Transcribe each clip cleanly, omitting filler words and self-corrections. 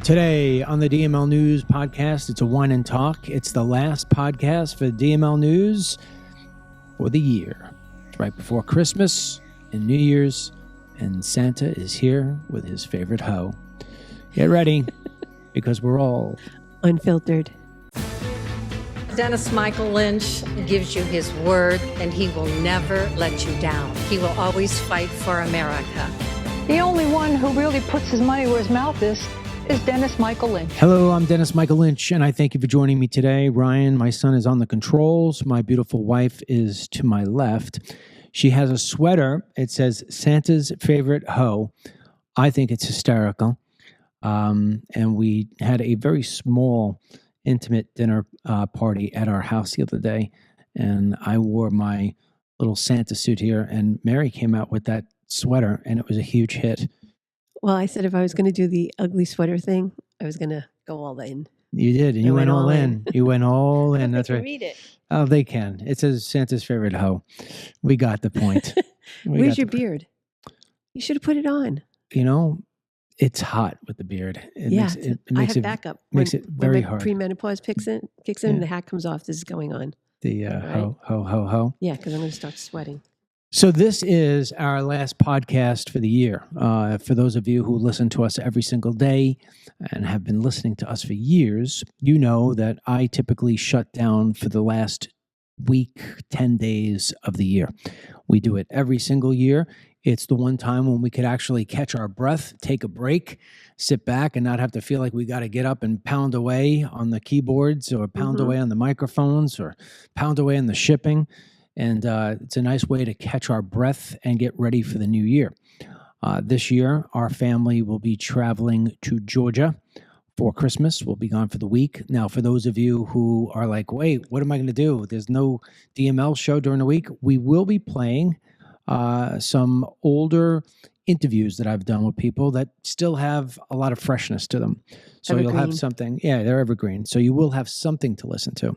Today on the DML News podcast, it's a wine and talk. It's the last podcast for DML News for the year. It's right before Christmas and New Year's, and Santa is here with his favorite hoe. Get ready, because we're all unfiltered. Dennis Michael Lynch gives you his word, and he will never let you down. He will always fight for America. The only one who really puts his money where his mouth is Dennis Michael Lynch. Hello, I'm Dennis Michael Lynch, and I thank you for joining me today. Ryan, my son, is on the controls. My beautiful wife is to my left. She has a sweater. It says Santa's favorite hoe. I think it's hysterical. And we had a very small, intimate dinner party at our house the other day, and I wore my little Santa suit here, and Mary came out with that sweater, and it was a huge hit. Well, I said if I was going to do the ugly sweater thing, I was going to go all in. You did, and you went all in. You went all in. That's right. Read it. Oh, they can. It says Santa's favorite hoe. We got the point. Where's your beard? You should have put it on. You know, it's hot with the beard. It makes it backup. Makes it very hard. Premenopause kicks in, and the hat comes off. This is going on. The ho. Yeah, because I'm going to start sweating. So this is our last podcast for the year. For those of you who listen to us every single day and have been listening to us for years, you know that I typically shut down for the last week, 10 days of the year. We do it every single year. It's the one time when we could actually catch our breath, take a break, sit back and not have to feel like we got to get up and pound away on the keyboards or pound away on the microphones or pound away on the shipping. And it's a nice way to catch our breath and get ready for the new year. This year, our family will be traveling to Georgia for Christmas. We'll be gone for the week. Now, for those of you who are like, wait, what am I going to do? There's no DML show during the week. We will be playing some older interviews that I've done with people that still have a lot of freshness to them. So evergreen. You'll have something. Yeah, they're evergreen. So you will have something to listen to.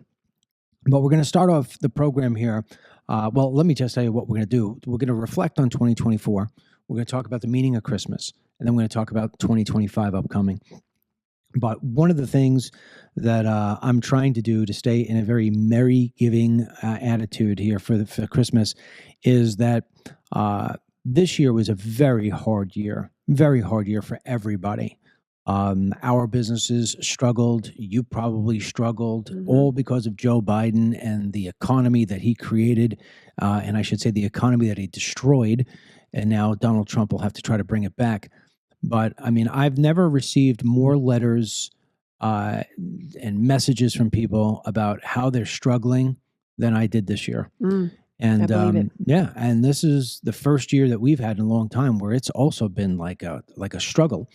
But we're going to start off the program here. Well, let me just tell you what we're going to do. We're going to reflect on 2024. We're going to talk about the meaning of Christmas. And then we're going to talk about 2025 upcoming. But one of the things that I'm trying to do to stay in a very merry giving attitude here for Christmas is that this year was a very hard year for everybody. Our businesses struggled. You probably struggled, all because of Joe Biden and the economy that he created, and I should say the economy that he destroyed, and now Donald Trump will have to try to bring it back. But, I mean, I've never received more letters and messages from people about how they're struggling than I did this year. And I believe it. Yeah, and this is the first year that we've had in a long time where it's also been like a struggle.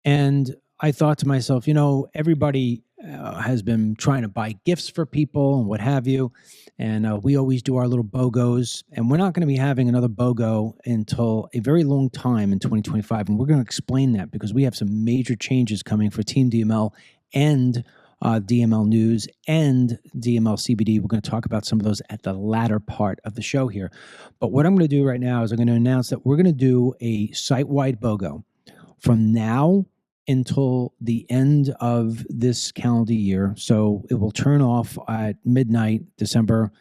And I thought to myself, you know, everybody has been trying to buy gifts for people and what have you. And we always do our little BOGOs. And we're not going to be having another BOGO until a very long time in 2025. And we're going to explain that because we have some major changes coming for Team DML and DML News and DML CBD. We're going to talk about some of those at the latter part of the show here. But what I'm going to do right now is I'm going to announce that we're going to do a site-wide BOGO from now until the end of this calendar year. So it will turn off at midnight, December,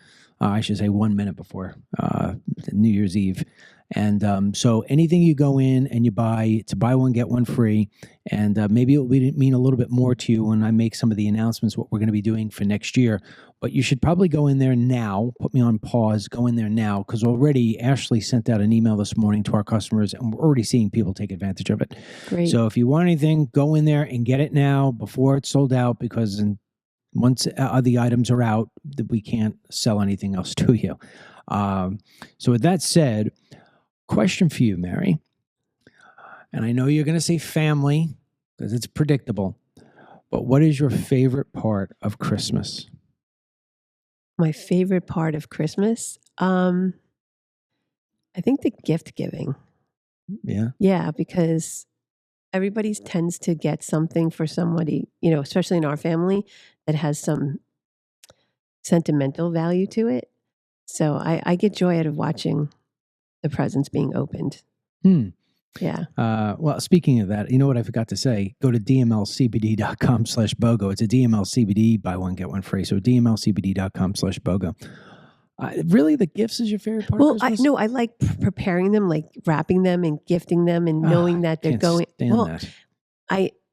I should say 1 minute before New Year's Eve. And so anything you go in and you buy, it's a buy one, get one free. And maybe it will mean a little bit more to you when I make some of the announcements, what we're going to be doing for next year. But you should probably go in there now, put me on pause, go in there now, because already Ashley sent out an email this morning to our customers, and we're already seeing people take advantage of it. Great. So if you want anything, go in there and get it now before it's sold out, because once the items are out, we can't sell anything else to you. So with that said, question for you, Mary. And I know you're going to say family because it's predictable, but what is your favorite part of Christmas? My favorite part of Christmas? I think the gift giving. Yeah. Yeah, because everybody tends to get something for somebody, you know, especially in our family, that has some sentimental value to it. So I get joy out of watching the presents being opened. Yeah. Well, speaking of that, you know what I forgot to say? Go to dmlcbd.com/BOGO. It's a DML CBD, buy one, get one free. So dmlcbd.com/BOGO. Really, the gifts is your favorite part of Well, Christmas? I like preparing them, like wrapping them and gifting them and knowing that they're can't going. stand Well, that.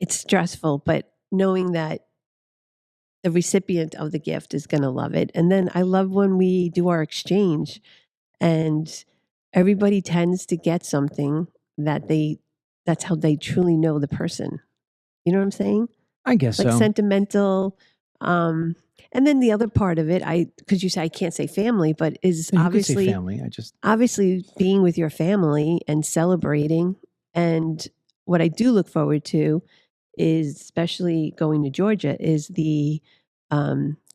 it's stressful, but knowing that the recipient of the gift is going to love it. And then I love when we do our exchange and everybody tends to get something that's how they truly know the person. You know what I'm saying? I guess Like so. sentimental. And then the other part of it, because you say I can't say family, but is You could say obviously family. obviously being with your family and celebrating. And what I do look forward to is, especially going to Georgia, is the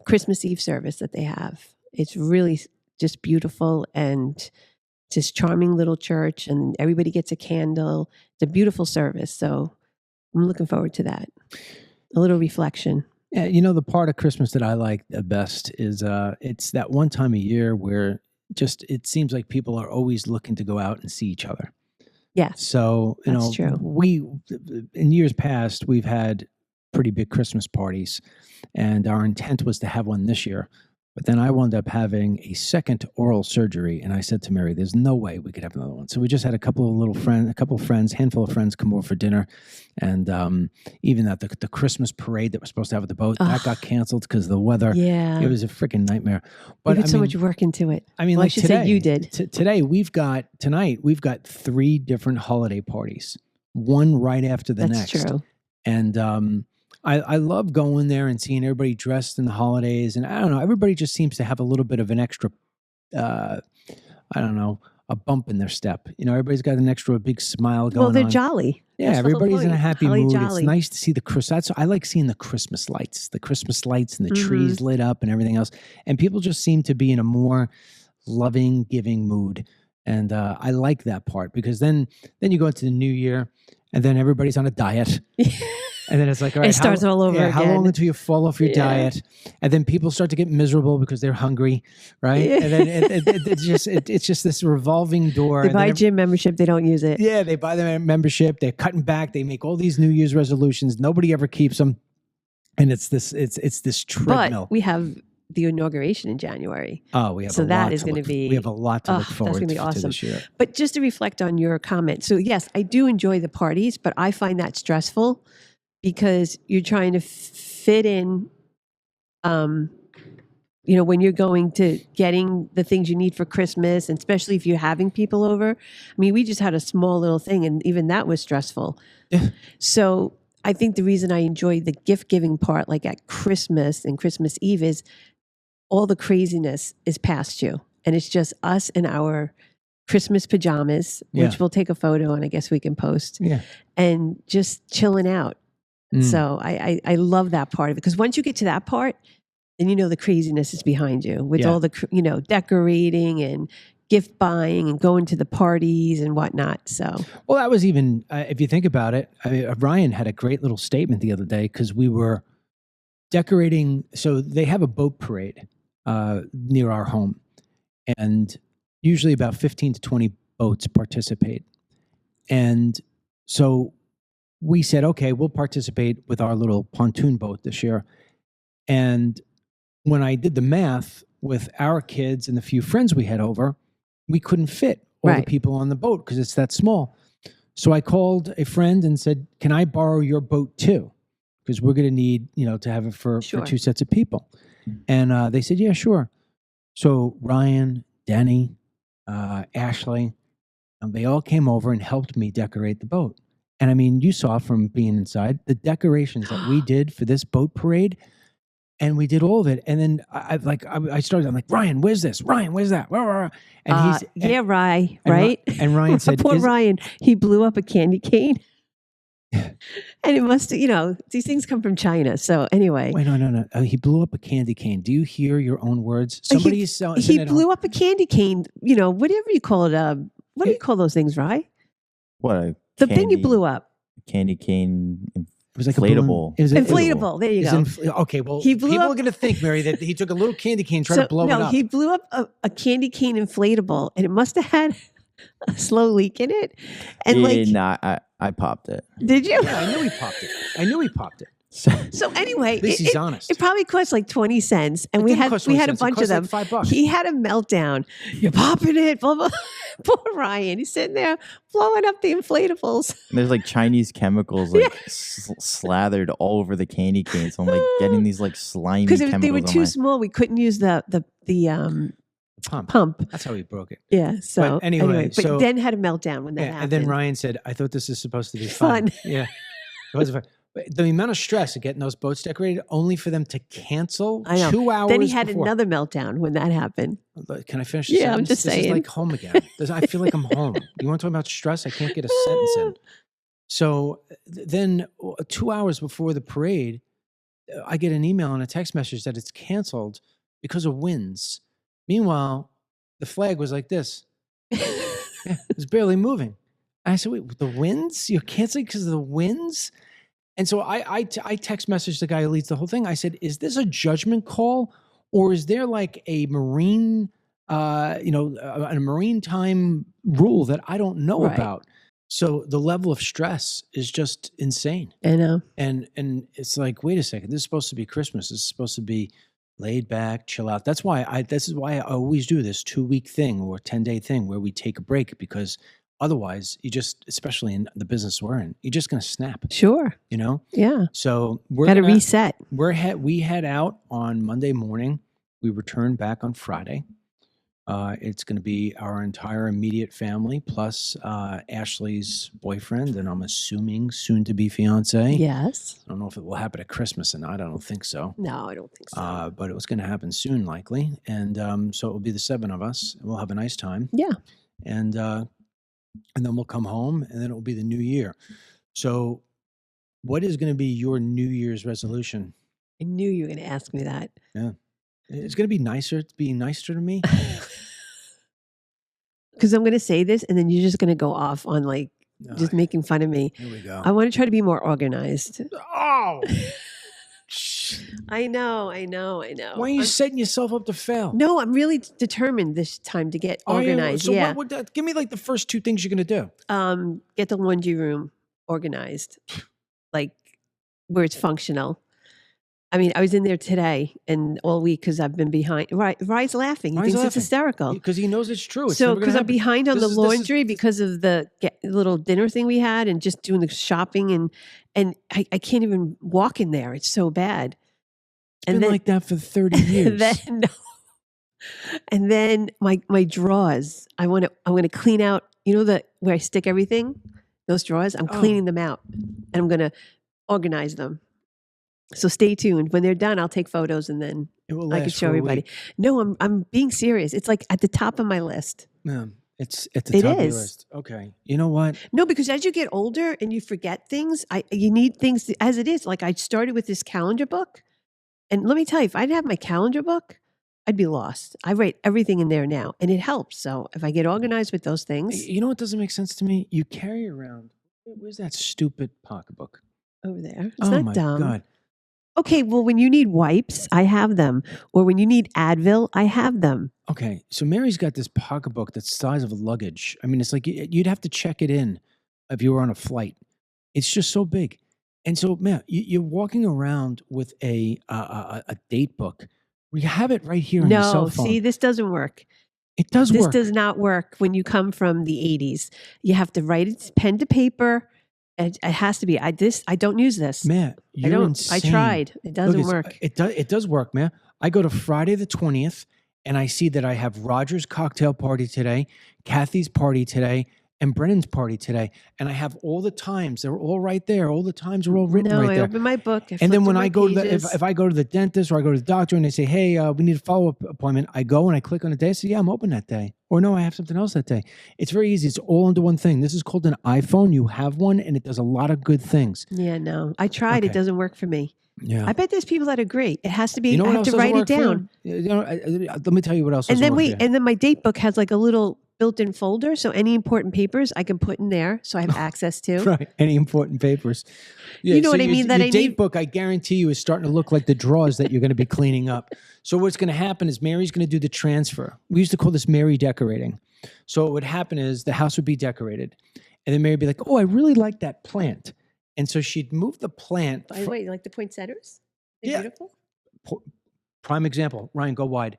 Christmas Eve service that they have. It's really just beautiful and just charming little church, and everybody gets a candle. It's a beautiful service. So I'm looking forward to that. A little reflection. Yeah, you know, the part of Christmas that I like the best is it's that one time a year where just it seems like people are always looking to go out and see each other. Yes. So, you That's know, true. we in years past, we've had pretty big Christmas parties, and our intent was to have one this year. But then I wound up having a second oral surgery, and I said to Mary, "There's no way we could have another one." So we just had a couple of friends, handful of friends, come over for dinner, and even that the Christmas parade that we're supposed to have at the boat that got canceled because of the weather. Yeah. It was a freaking nightmare. But But you put so much work into it. I mean, Well, I like should today, say you did. Tonight we've got 3 different holiday parties, one right after the That's next. true. And I love going there and seeing everybody dressed in the holidays. And I don't know, everybody just seems to have a little bit of an extra, I don't know, a bump in their step. You know, everybody's got an extra big smile going on. Well, they're jolly. Yeah, That's the whole everybody's in a point. happy Holly mood. jolly. It's nice to see the Christmas. I like seeing the Christmas lights and the trees lit up and everything else. And people just seem to be in a more loving, giving mood. And I like that part because then you go into the new year and then everybody's on a diet. And then it's like, all right, It starts all over How again. long until you fall off your Yeah. diet? And then people start to get miserable because they're hungry, right? Yeah. And then it's just this revolving door. They And buy then a gym membership, they don't use it. yeah, they buy the membership. They're cutting back. They make all these New Year's resolutions. Nobody ever keeps them, and it's this treadmill. But we have the inauguration in January. Oh, we have So a that lot is to gonna look- be- We have a lot to look that's forward gonna be to awesome. this year. But just to reflect on your comment. So yes, I do enjoy the parties, but I find that stressful because you're trying to fit in, when you're going to getting the things you need for Christmas, and especially if you're having people over. I mean, we just had a small little thing and even that was stressful. Yeah. So I think the reason I enjoy the gift giving part, like at Christmas and Christmas Eve, is all the craziness is past you. And it's just us in our Christmas pajamas, which Yeah. we'll take a photo and I guess we can post, Yeah. and just chilling out. Mm. So I love that part of it, because once you get to that part, then you know the craziness is behind you with Yeah. all the decorating and gift buying and going to the parties and whatnot. So Well, that was even if you think about it. Ryan had a great little statement the other day because we were decorating. So they have a boat parade near our home, and usually about 15 to 20 boats participate. And so we said, okay, we'll participate with our little pontoon boat this year. And when I did the math with our kids and the few friends we had over, we couldn't fit all the Right. people on the boat because it's that small. So I called a friend and said, can I borrow your boat too? Because we're going to need, to have it for Sure. 2 sets of people. And they said, yeah, sure. So Ryan, Denny, Ashley, they all came over and helped me decorate the boat. And I mean, you saw from being inside the decorations that we did for this boat parade, and we did all of it. And then I started. I'm like, Ryan, where's this? Ryan, where's that? And Rye, and right? And Ryan said, Poor Ryan, he blew up a candy cane. And it must, these things come from China. So anyway, Wait, no. He blew up a candy cane. Do you hear your own words? Somebody is selling. he blew up a candy cane. Whatever you call it. What do you call those things, Rye? What? The thing you blew up. Candy cane. It was like inflatable. A balloon. It was Inflatable. There you go. Okay, well, He blew people up- are going to think, Mary, that he took a little candy cane, tried to blow it no, up. he blew up a candy cane inflatable, and it must have had slow leak in it. And like, I popped it. did you? Yeah, I knew he popped it. So anyway, At least he's honest. It probably cost like 20 cents. And we had a bunch of them. Like $5. He had a meltdown. You're popping it, blah, blah. Poor Ryan. He's sitting there blowing up the inflatables. There's like Chinese chemicals like slathered all over the candy cane. So I'm like getting these like slimy chemicals. Because they were too small. We couldn't use the pump. That's how he broke it. Yeah. So But anyway, but so- then had a meltdown when that happened. And then Ryan said, I thought this is supposed to be fun. Yeah. It was fun. But the amount of stress of getting those boats decorated only for them to cancel I know. 2 hours Then he had before. another meltdown when that happened. Can I finish this Yeah, I'm sentence? just This is saying. like home again. I feel like I'm home. You want to talk about stress? I can't get a sentence in. So then 2 hours before the parade, I get an email and a text message that it's canceled because of winds. Meanwhile, the flag was like this. It was barely moving. I said, wait, the winds? You're canceling because of the winds? And so I text messaged the guy who leads the whole thing. I said, is this a judgment call or is there like a marine, a marine time rule that I don't know Right. about? So the level of stress is just insane. I know. And it's like, wait a second, this is supposed to be Christmas. This is supposed to be laid back, chill out. This is why I always do this 2-week thing or 10-day thing where we take a break, because otherwise you just, especially in the business we're in, you're just going to snap, Sure. you know? Yeah. So we're Got to gonna- reset. we head out on Monday morning. We return back on Friday. It's going to be our entire immediate family plus Ashley's boyfriend and I'm assuming soon to be fiance. Yes. I don't know if it will happen at Christmas or not. I don't think so. No, I don't think so. But it was going to happen soon, likely. And so it will be the 7 of us. And we'll have a nice time. Yeah. And then we'll come home and then it will be the new year. So what is going to be your New Year's resolution? I knew you were going to ask me that. Yeah. It's going to be nicer to me. Because I'm going to say this and then you're just going to go off on like just making fun of me. Here we go. I want to try to be more organized. Oh, I know. why are you setting yourself up to fail? No, I'm really determined this time to get Are you? organized. So yeah. what would give me like the first 2 things you're going to do. Get the laundry room organized, like where it's functional. I mean, I was in there today and all week because I've been behind. Ryan's laughing. He Ryan's thinks it's laughing. hysterical. Because he knows it's true. It's So never gonna because I'm happen. behind on This the is- laundry because of the little dinner thing we had and just doing the shopping and I can't even walk in there. It's so bad. It's been like that for 30 years. And then my drawers. I'm gonna clean out. You know where I stick everything. Those drawers. I'm cleaning them out, and I'm gonna organize them. So stay tuned. When they're done, I'll take photos and then It will I can last show for a everybody. week. No, I'm being serious. It's like at the top of my list. Yeah, it's at the It top of your is. list. Okay. You know what? No, because as you get older and you forget things, you need things as it is. Like I started with this calendar book, and let me tell you, if I didn't have my calendar book, I'd be lost. I write everything in there now, and it helps. So if I get organized with those things You know what doesn't make sense to me? You carry around, where's that stupid pocketbook? over there, it's Oh not my dumb. God. Okay, well, when you need wipes, I have them, or when you need Advil, I have them. Okay. So Mary's got this pocketbook that's the size of luggage. I mean, it's like you'd have to check it in if you were on a flight. It's just so big. And so, man, you're walking around with a date book. We have it right here on your cell No, phone. see, this doesn't work. It does This work. does not work when you come from the 80s. You have to write it pen to paper. It has to be. I don't use this. Man, you're I don't. insane. I tried. It doesn't Look, work. It does work, man. I go to Friday the 20th and I see that I have Roger's cocktail party today, Kathy's party today, and Brennan's party today. And I have all the times. They're all right there. All the times are all written No, right I there. open my book. And then when I go to pages. if I go to the dentist or I go to the doctor and they say, hey, we need a follow-up appointment, I go and I click on a day. I say, yeah, I'm open that day. Or no, I have something else that day. It's very easy. It's all into one thing. This is called an iPhone. You have one and it does a lot of good things. Yeah, no, I tried. Okay. It doesn't work for me. Yeah. I bet there's people that agree. It has to be. You know I what have else to doesn't write it work for you? down. You know, let me tell you what else And doesn't then work for you. and then my date book has like a little built-in folder, so any important papers I can put in there, so I have access to. Right. Any important papers. Yeah, You know what I your- mean? That your I date need- book, I guarantee you, is starting to look like the drawers that you're going to be cleaning up. So what's going to happen is Mary's going to do the transfer. We used to call this Mary decorating. So what would happen is the house would be decorated, and then Mary would be like, "Oh, I really like that plant," and so she'd move the plant. By the way, you like the poinsettias? They're Yeah. beautiful. Prime example. Ryan, go wide.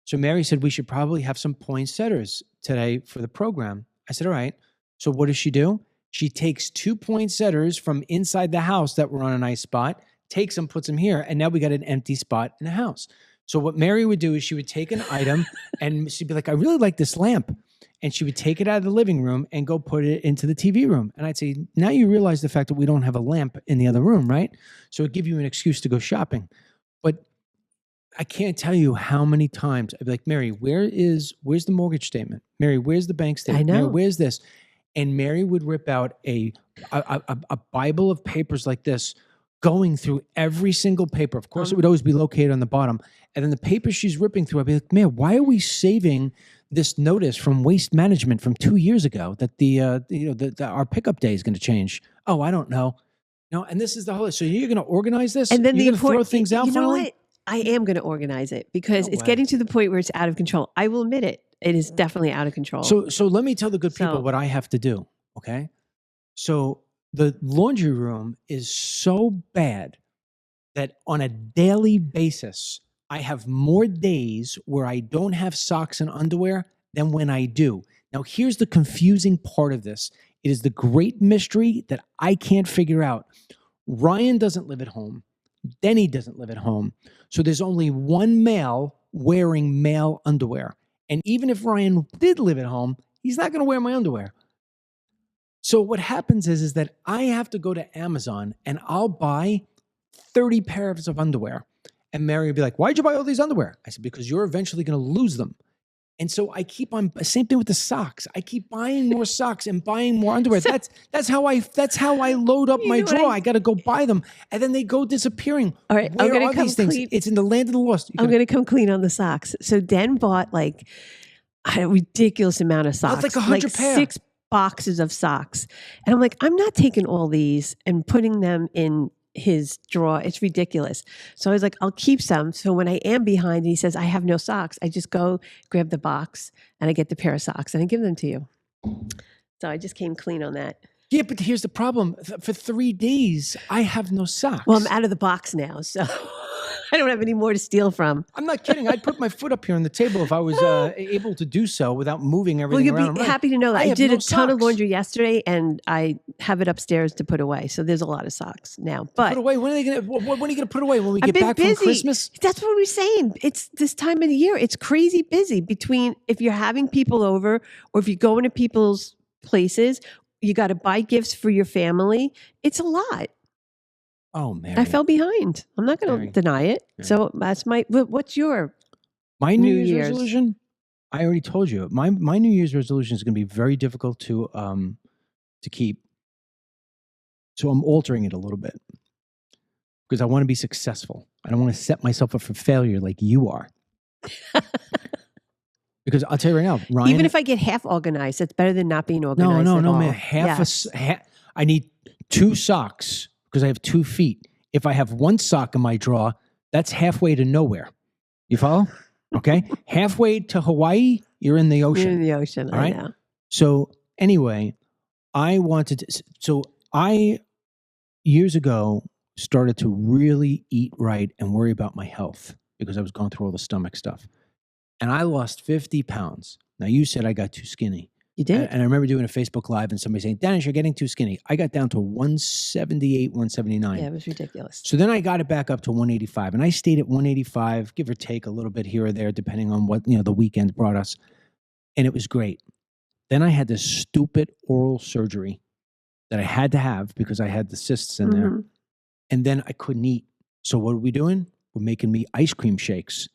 So Mary said we should probably have some poinsettias today for the program. I said, all right. So what does she do? She takes 2 poinsettias from inside the house that were on a nice spot, takes them, puts them here, and now we got an empty spot in the house. So what Mary would do is she would take an item and she'd be like, I really like this lamp. And she would take it out of the living room and go put it into the TV room. And I'd say, now you realize the fact that we don't have a lamp in the other room, right? So it'd give you an excuse to go shopping. But I can't tell you how many times I'd be like, Mary, where's the mortgage statement? Mary, where's the bank statement? I know. Mary, where's this? And Mary would rip out a Bible of papers like this, going through every single paper. Of course, it would always be located on the bottom. And then the paper she's ripping through, I'd be like, man, why are we saving this notice from Waste Management from 2 years ago that our pickup day is going to change? Oh, I don't know. And this is the whole. So you're going to organize this, And then you're going to throw things out. You know finally? what? I am going to organize it because No it's way. getting to the point where it's out of control. I will admit it. It is definitely out of control. So let me tell the good people So- what I have to do. Okay. So the laundry room is so bad that on a daily basis, I have more days where I don't have socks and underwear than when I do. Now, here's the confusing part of this. It is the great mystery that I can't figure out. Ryan doesn't live at home. Denny doesn't live at home. So there's only one male wearing male underwear. And even if Ryan did live at home, he's not going to wear my underwear. So what happens is that I have to go to Amazon and I'll buy 30 pairs of underwear. And Mary would be like, why'd you buy all these underwear? I said, because you're eventually going to lose them. And so I keep on, same thing with the socks. I keep buying more socks and buying more underwear. That's how I load up my drawer. I got to go buy them. And then they go disappearing. All right, I'm Where gonna are come these things? clean. It's in the land of the lost. I'm going to come clean on the socks. So Den bought like a ridiculous amount of socks. like 100 pair. 6 boxes of socks. And I'm like, I'm not taking all these and putting them in his drawer. It's ridiculous. So I was like, I'll keep some. So when I am behind and he says, I have no socks, I just go grab the box and I get the pair of socks and I give them to you. So I just came clean on that. Yeah, but here's the problem. For 3 days, I have no socks. Well, I'm out of the box now. So I don't have any more to steal from. I'm not kidding. I'd put my foot up here on the table if I was able to do so without moving Well, everything you'll around. be Right. happy to know that. I have did no a ton of socks. laundry yesterday and I have it upstairs to put away. So there's a lot of socks now. But Put away. When are they going to? When are you going to put away? When we I've get been back busy. from Christmas? That's what we're saying. It's this time of the year. It's crazy busy between if you're having people over or if you're going to people's places, you got to buy gifts for your family. It's a lot. Oh man, I fell behind. I'm not going Mary. to deny it. Mary. So that's what's your my New New Year's Year's. resolution. I already told you. My New Year's resolution is going to be very difficult to keep. So I'm altering it a little bit because I want to be successful. I don't want to set myself up for failure like you are. Because I'll tell you right now, Ryan. even if I get half organized, it's better than not being organized. No, at all. man. Yes. I need 2 socks because I have 2 feet. If I have 1 sock in my drawer, that's halfway to nowhere. You follow? Okay. Halfway to Hawaii, you're in the You're ocean. in the ocean. All I right. know. So anyway, I years ago started to really eat right and worry about my health because I was going through all the stomach stuff. And I lost 50 pounds. Now you said I got too skinny. You did. And I remember doing a Facebook Live and somebody saying, Dennis, you're getting too skinny. I got down to 178, 179. Yeah, it was ridiculous. So then I got it back up to 185. And I stayed at 185, give or take a little bit here or there, depending on what the weekend brought us. And it was great. Then I had this stupid oral surgery that I had to have because I had the cysts in there. Mhm. And then I couldn't eat. So what are we doing? We're making me ice cream shakes.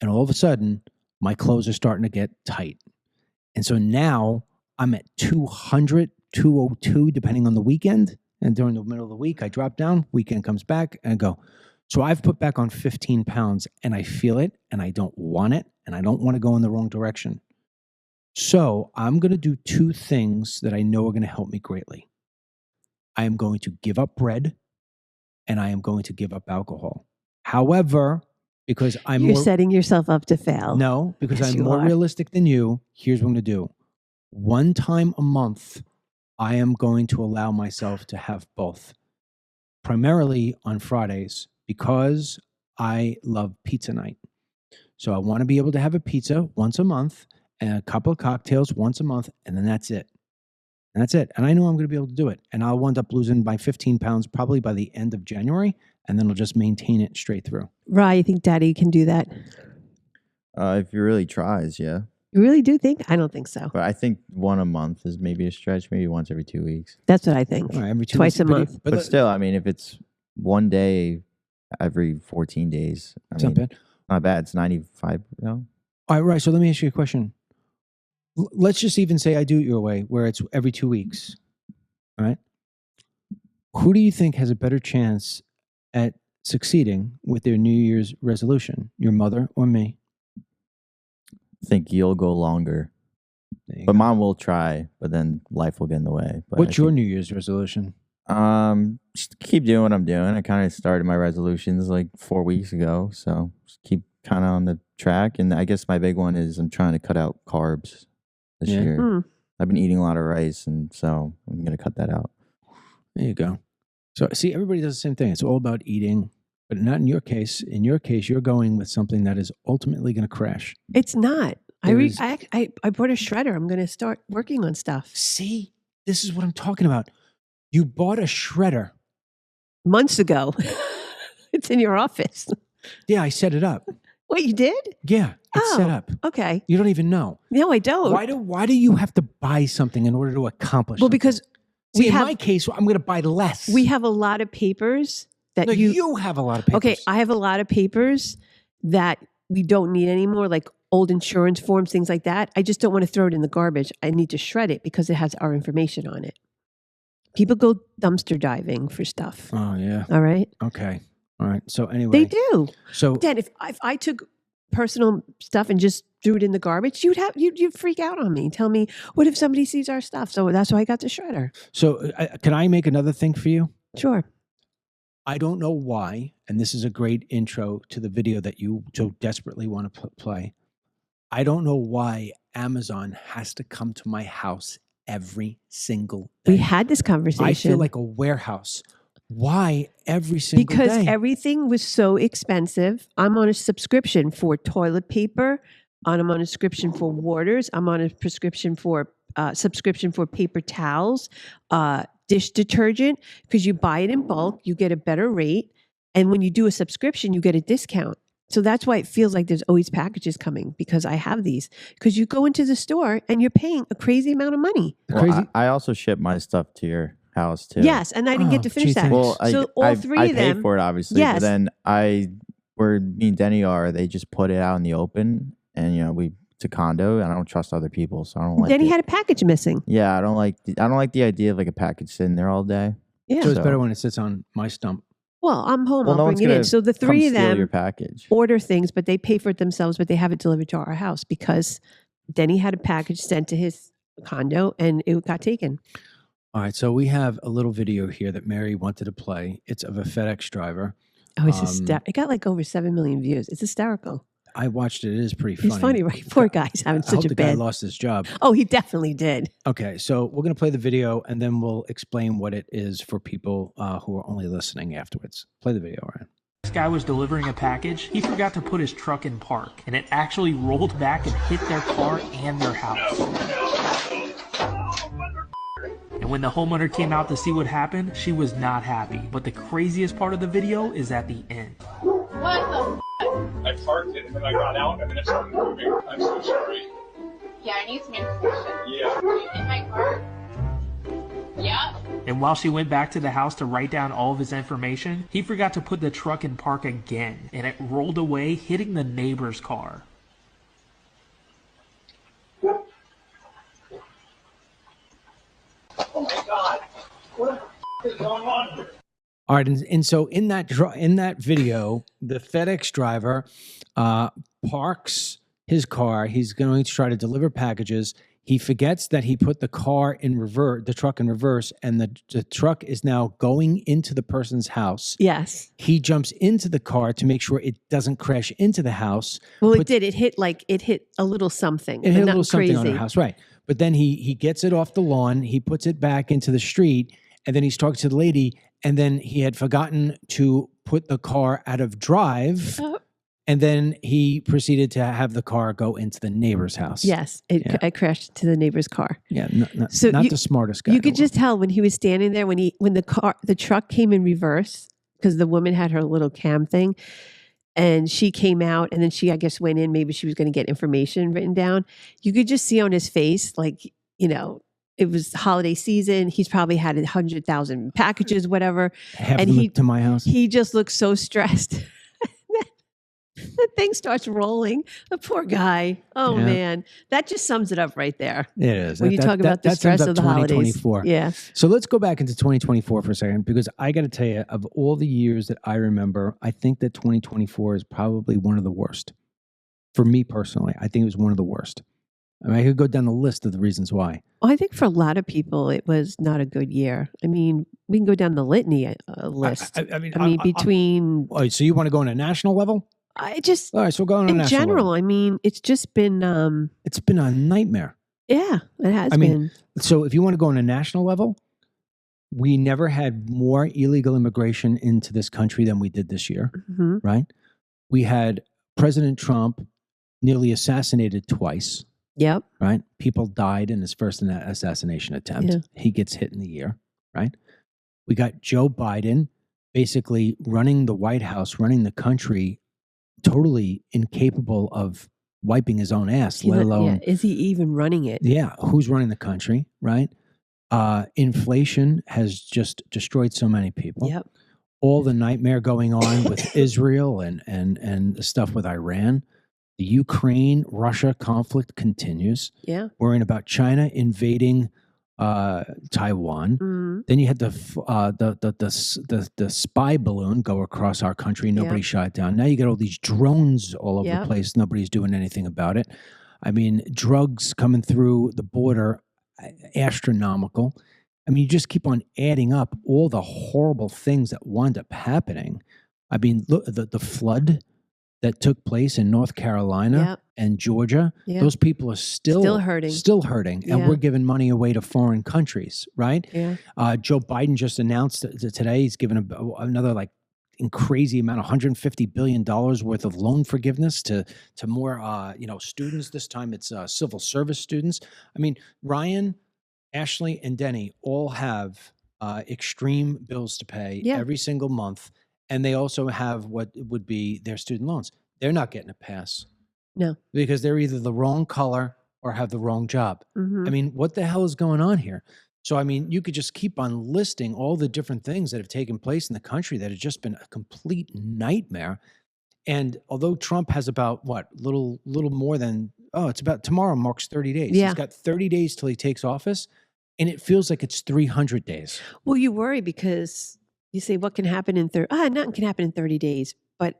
And all of a sudden, my clothes are starting to get tight. And so now I'm at 200, 202, depending on the weekend. And during the middle of the week, I drop down, weekend comes back and I go. So I've put back on 15 pounds and I feel it and I don't want it and I don't want to go in the wrong direction. So I'm going to do 2 things that I know are going to help me greatly. I am going to give up bread and I am going to give up alcohol. However, because I'm You're more, setting yourself up to fail. no, because Yes, I'm you more are. realistic than you. Here's what I'm going to do. One time a month, I am going to allow myself to have both, primarily on Fridays, because I love pizza night. So I want to be able to have a pizza once a month and a couple of cocktails once a month, and then that's it. And that's it. And I know I'm going to be able to do it. And I'll end up losing by 15 pounds probably by the end of January, and then I'll just maintain it straight through. Rye, you think Daddy can do that? If he really tries, yeah. You really do think? I don't think so. But I think one a month is maybe a stretch. Maybe once every 2 weeks. That's what I think. All right, every 2 Twice weeks, a month. But still, I mean, if it's one day every 14 days, I it's mean, not bad. not bad. It's 95. All right, right. So let me ask you a question. Let's just even say I do it your way, where it's every 2 weeks. All right. Who do you think has a better chance at succeeding with their New Year's resolution? Your mother or me? I think you'll go longer. There you But go. mom will try, but then life will get in the way. But What's your New Year's resolution? just keep doing what I'm doing. I kind of started my resolutions like 4 weeks ago, so just keep kind of on the track. And I guess my big one is I'm trying to cut out carbs this Yeah. year. Mm. I've been eating a lot of rice, and so I'm gonna cut that out. There you go. So see, everybody does the same thing. It's all about eating, but not in your case. In your case, you're going with something that is ultimately going to crash. It's not. There is- I bought a shredder. I'm going to start working on stuff. See, this is what I'm talking about. You bought a shredder. Months ago. It's in your office. Yeah, I set it up. What, you did? Yeah, it's set Oh. up. Okay. You don't even know. No, I don't. Why do you have to buy something in order to accomplish Well, something? because See, we in have my case, I'm going to buy less. we have a lot of papers that no, you you have a lot of papers. Okay, I have a lot of papers that we don't need anymore, like old insurance forms, things like that. I just don't want to throw it in the garbage. I need to shred it because it has our information on it. People go dumpster diving for stuff. Oh yeah. All right? Okay. All right. So anyway, They do. So Dan, if I took personal stuff and just threw it in the garbage, you'd freak out on me. Tell me, what if somebody sees our stuff? So that's why I got the shredder. So can I make another thing for you? Sure. I don't know why, and this is a great intro to the video that you so desperately want to play. I don't know why Amazon has to come to my house every single day. We had this conversation. I feel like a warehouse. Why every single because day? everything was so expensive. I'm on a subscription for toilet paper. I'm on a subscription for waters. I'm on a subscription for paper towels, dish detergent, because you buy it in bulk, you get a better rate. And when you do a subscription, you get a discount. So that's why it feels like there's always packages coming, because I have these. Because you go into the store and you're paying a crazy amount of money. The Well, crazy. I also ship my stuff to your house too. Yes, and I didn't get Oh, to finish gee, that. thanks. Well, So all I three I of pay them- for it obviously, Yes. but then where me and Denny are, they just put it out in the open, and it's a condo, and I don't trust other people, so I don't like. Then he it. had a package missing. Yeah, I don't like the idea of like a package sitting there all day. Yeah. So it's So- better when it sits on my stump. Well, I'm home. Well, no I'll one's bring it in. gonna So the Come three of steal them your package. order things, but they pay for it themselves, but they have it delivered to our house because Denny had a package sent to his condo and it got taken. All right. So we have a little video here that Mary wanted to play. It's of a FedEx driver. Oh, it's hysterical. It got like over 7 million views. It's hysterical. I watched it. It is pretty funny. He's funny, right? Poor guy's having I such hope a the guy bad. lost his job. Oh, he definitely did. Okay, so we're going to play the video and then we'll explain what it is for people who are only listening afterwards. Play the video, Ryan. This guy was delivering a package. He forgot to put his truck in park, and it actually rolled back and hit their car and their house. And when the homeowner came out to see what happened, she was not happy. But the craziest part of the video is at the end. I parked it and then I got out and then it started moving. I'm so sorry. Yeah, I need some information. Yeah. In my car? Yeah. And while she went back to the house to write down all of his information, he forgot to put the truck in park again, and it rolled away, hitting the neighbor's car. Oh my God. What the f is going on here? All right, and so in that video, the FedEx driver parks his car. He's going to try to deliver packages. He forgets that he put the truck in reverse, and the truck is now going into the person's house. Yes. He jumps into the car to make sure it doesn't crash into the house. Well, it did. It hit a little something. It hit a little crazy. something on her house, right? But then he gets it off the lawn. He puts it back into the street, and then he's talking to the lady. And then he had forgotten to put the car out of drive. And then he proceeded to have the car go into the neighbor's house. Yes, it crashed into the neighbor's car. Yeah, not the smartest guy. You could just tell when he was standing there when the truck came in reverse, because the woman had her little cam thing, and she came out, and then she, I guess, went in. Maybe she was going to get information written down. You could just see on his face, like, you know, it was holiday season. He's probably had 100,000 packages, whatever. Half of them to my house. He just looked so stressed. The thing starts rolling. The poor guy. Oh, man. That just sums it up right there. It is. When you talk about the stress of the holidays. Yeah. So let's go back into 2024 for a second, because I got to tell you, of all the years that I remember, I think that 2024 is probably one of the worst. For me personally, I think it was one of the worst. I mean, I could go down the list of the reasons why. Well, I think for a lot of people, it was not a good year. I mean, we can go down the litany list. I mean, between... so you want to go on a national level? All right, so going on in a national general, level. I mean, it's just been... it's been a nightmare. Yeah, it has been. mean, so if you want to go on a national level, we never had more illegal immigration into this country than we did this year, right? We had President Trump nearly assassinated twice. Yep. Right? People died in his first assassination attempt. Yeah. He gets hit in the ear, right? We got Joe Biden basically running the White House, running the country, totally incapable of wiping his own ass, let alone... Yeah. Is he even running it? Yeah. Who's running the country, right? Inflation has just destroyed so many people. Yep. All the nightmare going on with Israel and the stuff with Iran. The Ukraine-Russia conflict continues. Yeah. Worrying about China invading Taiwan. Then you had the spy balloon go across our country. Nobody shot it down. Now you got all these drones all over the place. Nobody's doing anything about it. I mean, drugs coming through the border, astronomical. I mean, you just keep on adding up all the horrible things that wind up happening. I mean, look, the flood that took place in North Carolina and Georgia, those people are still hurting. And we're giving money away to foreign countries, right? Yeah. Joe Biden just announced today he's given another crazy amount, $150 billion worth of loan forgiveness to more students. This time it's civil service students. I mean, Ryan, Ashley, and Denny all have extreme bills to pay every single month. And they also have what would be their student loans. They're not getting a pass. No. Because they're either the wrong color or have the wrong job. I mean, what the hell is going on here? So, I mean, you could just keep on listing all the different things that have taken place in the country that have just been a complete nightmare. And although Trump has about, little more than, it's about tomorrow marks 30 days. Yeah. He's got 30 days till he takes office. And it feels like it's 300 days. Well, you worry because... You say, what can happen in nothing can happen in 30 days. But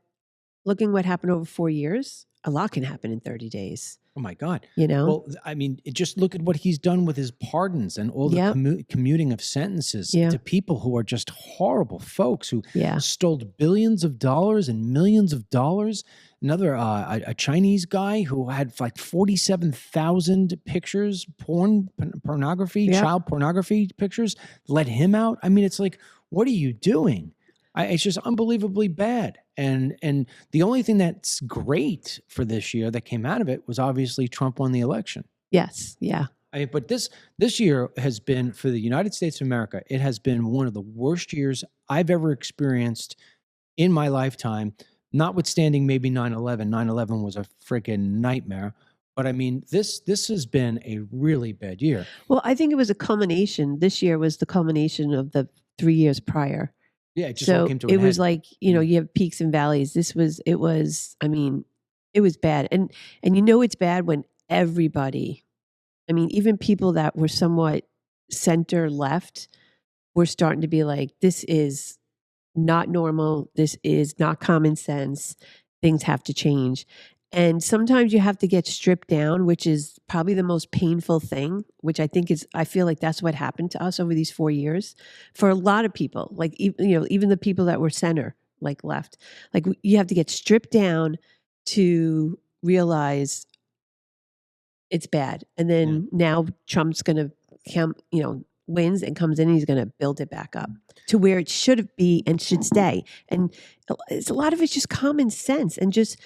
looking what happened over 4 years, a lot can happen in 30 days. Oh, my God. You know? Well, I mean, just look at what he's done with his pardons and all the commuting of sentences to people who are just horrible folks who stole billions of dollars and millions of dollars. Another, a Chinese guy who had 47,000 pictures, pornography, child pornography pictures, let him out. I mean, it's like, what are you doing? It's just unbelievably bad. And the only thing that's great for this year that came out of it was obviously Trump won the election. Yes. Yeah. I mean, but this year has been, for the United States of America, it has been one of the worst years I've ever experienced in my lifetime, notwithstanding maybe 9/11. 9/11 was a freaking nightmare. But I mean, this has been a really bad year. Well, I think it was a culmination. This year was the culmination of the 3 years prior. Yeah, it just all came to an it head. was like, you have peaks and valleys. It was bad. And it's bad when everybody, even people that were somewhat center left were starting to be like, this is not normal. This is not common sense. Things have to change. And sometimes you have to get stripped down, which is probably the most painful thing, which I feel like that's what happened to us over these 4 years for a lot of people. Like, even the people that were center, like left, like you have to get stripped down to realize it's bad. And then now Trump's going to come, wins and comes in and he's going to build it back up to where it should be and should stay. And it's a lot of it's just common sense and just,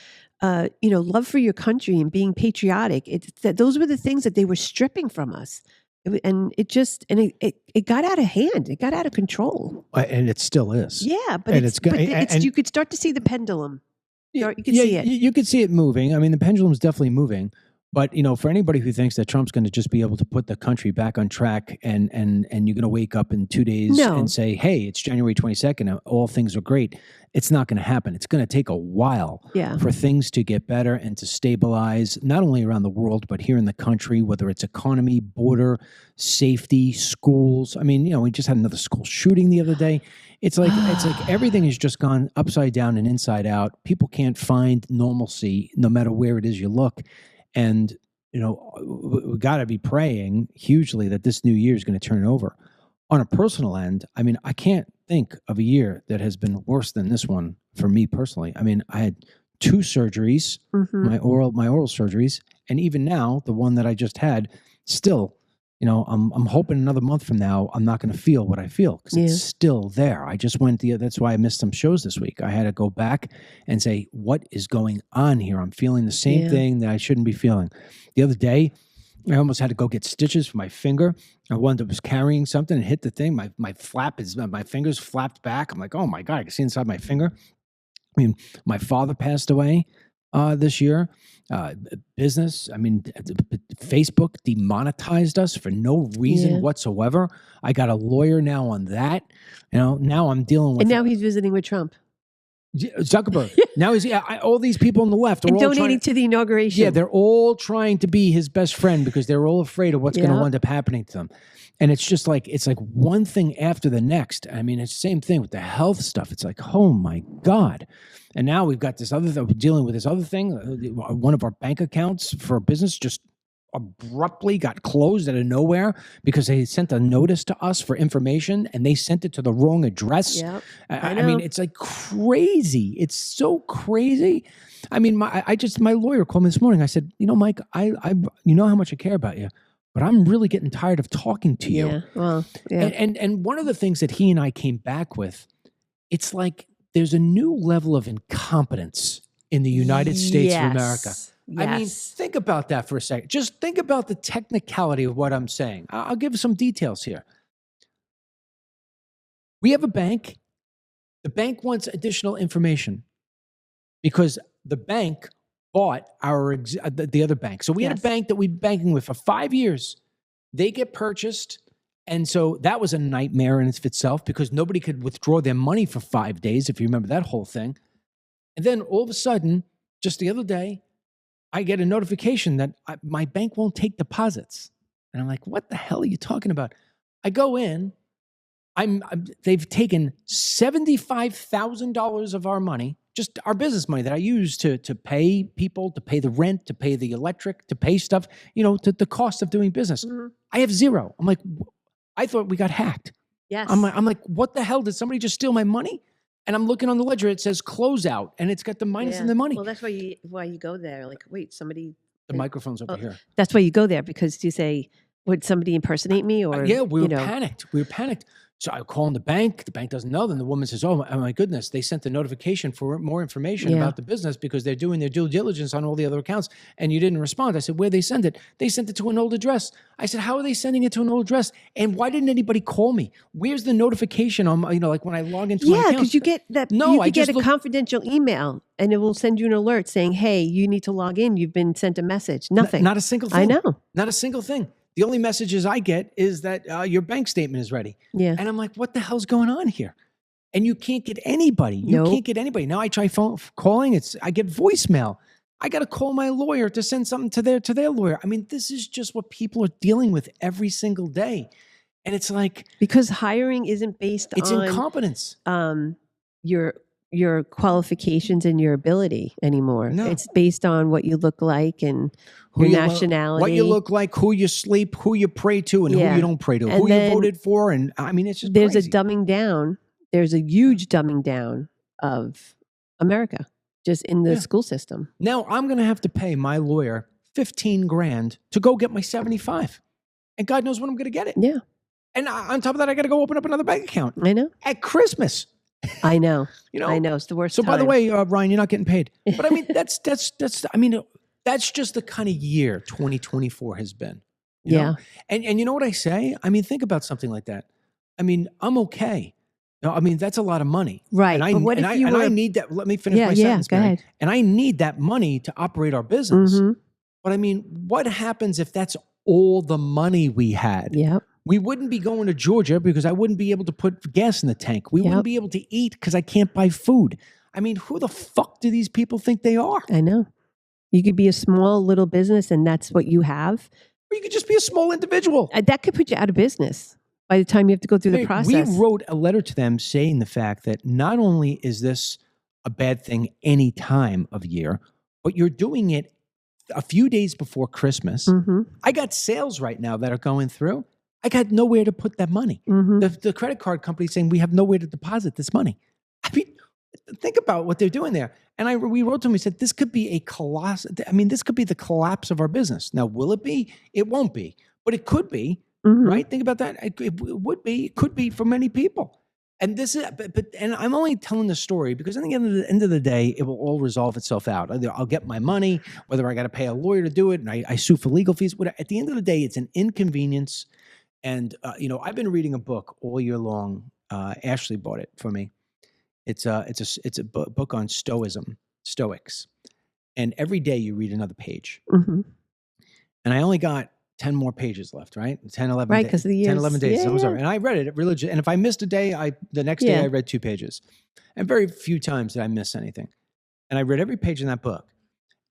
love for your country and being patriotic. Those were the things that they were stripping from us. It got out of hand. It got out of control. And it still is. Yeah. But you could start to see the pendulum. You could see it. You could see it moving. I mean, the pendulum's definitely moving. But, for anybody who thinks that Trump's going to just be able to put the country back on track and you're going to wake up in 2 days and say, hey, it's January 22nd, and all things are great. It's not going to happen. It's going to take a while for things to get better and to stabilize, not only around the world, but here in the country, whether it's economy, border, safety, schools. I mean, we just had another school shooting the other day. It's like everything has just gone upside down and inside out. People can't find normalcy no matter where it is you look. And, we got to be praying hugely that this new year is going to turn over. On a personal end, I mean, I can't think of a year that has been worse than this one for me personally. I mean, I had 2 surgeries, my oral surgeries, and even now, the one that I just had, still, I'm hoping another month from now, I'm not going to feel what I feel because it's still there. I just that's why I missed some shows this week. I had to go back and say, what is going on here? I'm feeling the same thing that I shouldn't be feeling. The other day, I almost had to go get stitches for my finger. I was carrying something and hit the thing. My fingers flapped back. I'm like, oh my God, I can see inside my finger. I mean, my father passed away this year. Business, I mean, Facebook demonetized us for no reason whatsoever. I got a lawyer now on that. Now I'm dealing with. And now he's visiting with Trump. Zuckerberg. Now he's all these people on the left are and all donating to the inauguration. Yeah, they're all trying to be his best friend because they're all afraid of what's going to end up happening to them. And it's just like one thing after the next. I mean, it's the same thing with the health stuff. It's like, oh my God. And now we've got this other thing, we're dealing with this other thing. One of our bank accounts for a business just abruptly got closed out of nowhere because they sent a notice to us for information and they sent it to the wrong address. Yep, I mean, it's like crazy. It's so crazy. I mean, my lawyer called me this morning. I said, Mike, I you know how much I care about you, but I'm really getting tired of talking to you. Yeah, well, yeah. And one of the things that he and I came back with, it's like there's a new level of incompetence in the United States of America. Yes. I mean, think about that for a second. Just think about the technicality of what I'm saying. I'll give some details here. We have a bank. The bank wants additional information because the bank bought the other bank. So we had a bank that we've been banking with for 5 years. They get purchased. And so that was a nightmare in itself because nobody could withdraw their money for 5 days, if you remember that whole thing. And then all of a sudden, just the other day, I get a notification that my bank won't take deposits. And I'm like, what the hell are you talking about? I go in. They've taken $75,000 of our money, just our business money that I use to pay people, to pay the rent, to pay the electric, to pay stuff, to the cost of doing business. Mm-hmm. I have zero. I'm like, I thought we got hacked. Yes. I'm like, what the hell? Did somebody just steal my money? And I'm looking on the ledger. It says closeout, and it's got the minus in the money. Well, that's why you go there. Like, wait, somebody. The microphone's over here. That's why you go there because you say, would somebody impersonate me? Or we were panicked. We were panicked. So I call in the bank. The bank doesn't know. Then the woman says, oh my goodness, they sent the notification for more information about the business because they're doing their due diligence on all the other accounts. And you didn't respond. I said, where'd they send it? They sent it to an old address. I said, how are they sending it to an old address? And why didn't anybody call me? Where's the notification on, like when I log into my account? Because you get that. No, you get a confidential email and it will send you an alert saying, hey, you need to log in. You've been sent a message. Nothing. Not a single thing. I know. Not a single thing. The only messages I get is that your bank statement is ready. Yeah. And I'm like, what the hell's going on here? And you can't get anybody. You can't get anybody. Now I try calling. I get voicemail. I got to call my lawyer to send something to their lawyer. I mean, this is just what people are dealing with every single day. And it's like. Because hiring isn't based on. It's incompetence. Your your qualifications and your ability anymore. No. It's based on what you look like and Who your you lo- nationality. what you look like, who you sleep, who you pray to, and Yeah. who you don't pray to, And who you then voted for. And I mean, it's just There's crazy. a dumbing down. There's a huge dumbing down of America just in the Yeah. school system. Now I'm going to have to pay my lawyer $15,000 to go get my 75. And God knows when I'm going to get it. Yeah, And on top of that, I got to go open up another bank account I know. at Christmas. I know. You know, I know. It's the worst So by the time. way, Ryan, you're not getting paid. But I mean, that's just the kind of year 2024 has been. you know? Yeah. And you know what I say? I mean, think about something like that. I mean, I'm okay. No, I mean, that's a lot of money. Right. And I, But what and if I, you and were I need that. Let me finish Yeah, my yeah, sentence, go Mary. ahead. And I need that money to operate our business. Mhm. But I mean, what happens if that's all the money we had? Yep. We wouldn't be going to Georgia because I wouldn't be able to put gas in the tank. We Yep. wouldn't be able to eat because I can't buy food. I mean, who the fuck do these people think they are? I know. You could be a small little business and that's what you have. Or you could just be a small individual. That could put you out of business by the time you have to go through the Hey, process. We wrote a letter to them saying the fact that not only is this a bad thing any time of year, but you're doing it a few days before Christmas. Mhm. I got sales right now that are going through. I got nowhere to put that money. Mhm. The credit card company saying we have nowhere to deposit this money. I mean, think about what they're doing there. And we wrote to them. We said this could be a colossal. I mean, this could be the collapse of our business. Now, will it be? It won't be, but it could be. Mhm. Right? Think about that. It would be. It could be for many people. And this is. And I'm only telling the story because at the end of the day, it will all resolve itself out. Either I'll get my money, whether I got to pay a lawyer to do it, and I sue for legal fees. Whatever. At the end of the day, it's an inconvenience. And I've been reading a book all year long. Ashley bought it for me. It's a book on Stoics, and every day you read another page. Mhm. And I only got 10 more pages left, right? 10, 11 Right, days. 'cause of the 10, years. 11 days. Yeah, So it was yeah. all right. And I read it religiously. And if I missed a day, the next day Yeah. I read 2 pages. And very few times did I miss anything. And I read every page in that book.